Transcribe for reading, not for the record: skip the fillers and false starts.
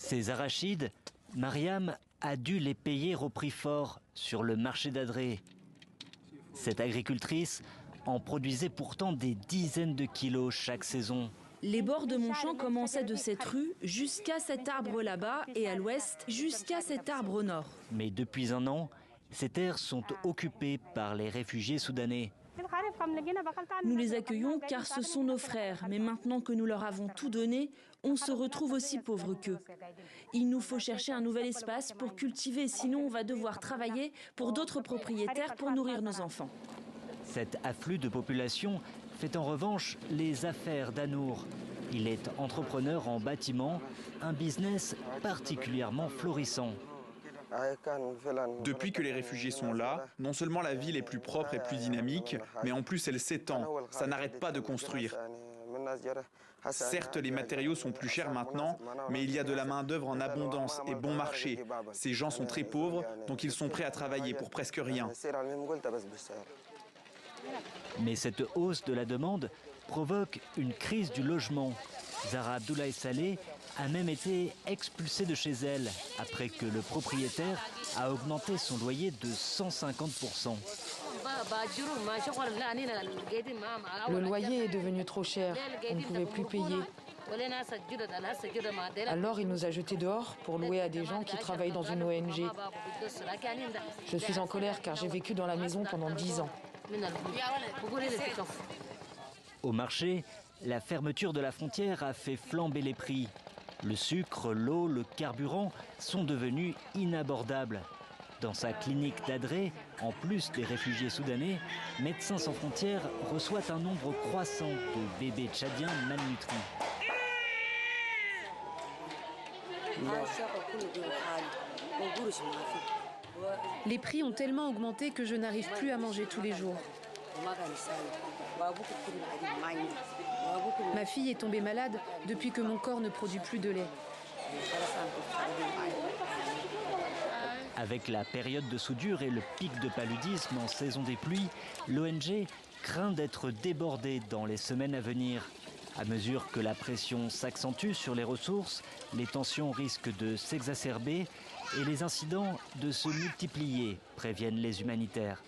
Ces arachides, Mariam a dû les payer au prix fort sur le marché d'Adré. Cette agricultrice en produisait pourtant des dizaines de kilos chaque saison. Les bords de mon champ commençaient de cette rue jusqu'à cet arbre là-bas et à l'ouest jusqu'à cet arbre au nord. Mais depuis un an, ces terres sont occupées par les réfugiés soudanais. Nous les accueillons car ce sont nos frères, mais maintenant que nous leur avons tout donné, on se retrouve aussi pauvres qu'eux. Il nous faut chercher un nouvel espace pour cultiver, sinon on va devoir travailler pour d'autres propriétaires pour nourrir nos enfants. Cet afflux de population fait en revanche les affaires d'Anour. Il est entrepreneur en bâtiment, un business particulièrement florissant. Depuis que les réfugiés sont là, non seulement la ville est plus propre et plus dynamique, mais en plus elle s'étend. Ça n'arrête pas de construire. Certes, les matériaux sont plus chers maintenant, mais il y a de la main-d'œuvre en abondance et bon marché. Ces gens sont très pauvres, donc ils sont prêts à travailler pour presque rien. Mais cette hausse de la demande provoque une crise du logement. Zahra Abdoulaye Saleh a même été expulsée de chez elle après que le propriétaire a augmenté son loyer de 150%. Le loyer est devenu trop cher, on ne pouvait plus payer. Alors il nous a jetés dehors pour louer à des gens qui travaillent dans une ONG. Je suis en colère car j'ai vécu dans la maison pendant 10 ans. Au marché, la fermeture de la frontière a fait flamber les prix. Le sucre, l'eau, le carburant sont devenus inabordables. Dans sa clinique d'Adré, en plus des réfugiés soudanais, Médecins sans frontières reçoit un nombre croissant de bébés tchadiens malnutris. Les prix ont tellement augmenté que je n'arrive plus à manger tous les jours. Ma fille est tombée malade depuis que mon corps ne produit plus de lait. Avec la période de soudure et le pic de paludisme en saison des pluies, l'ONG craint d'être débordée dans les semaines à venir. À mesure que la pression s'accentue sur les ressources, les tensions risquent de s'exacerber et les incidents de se multiplier, préviennent les humanitaires.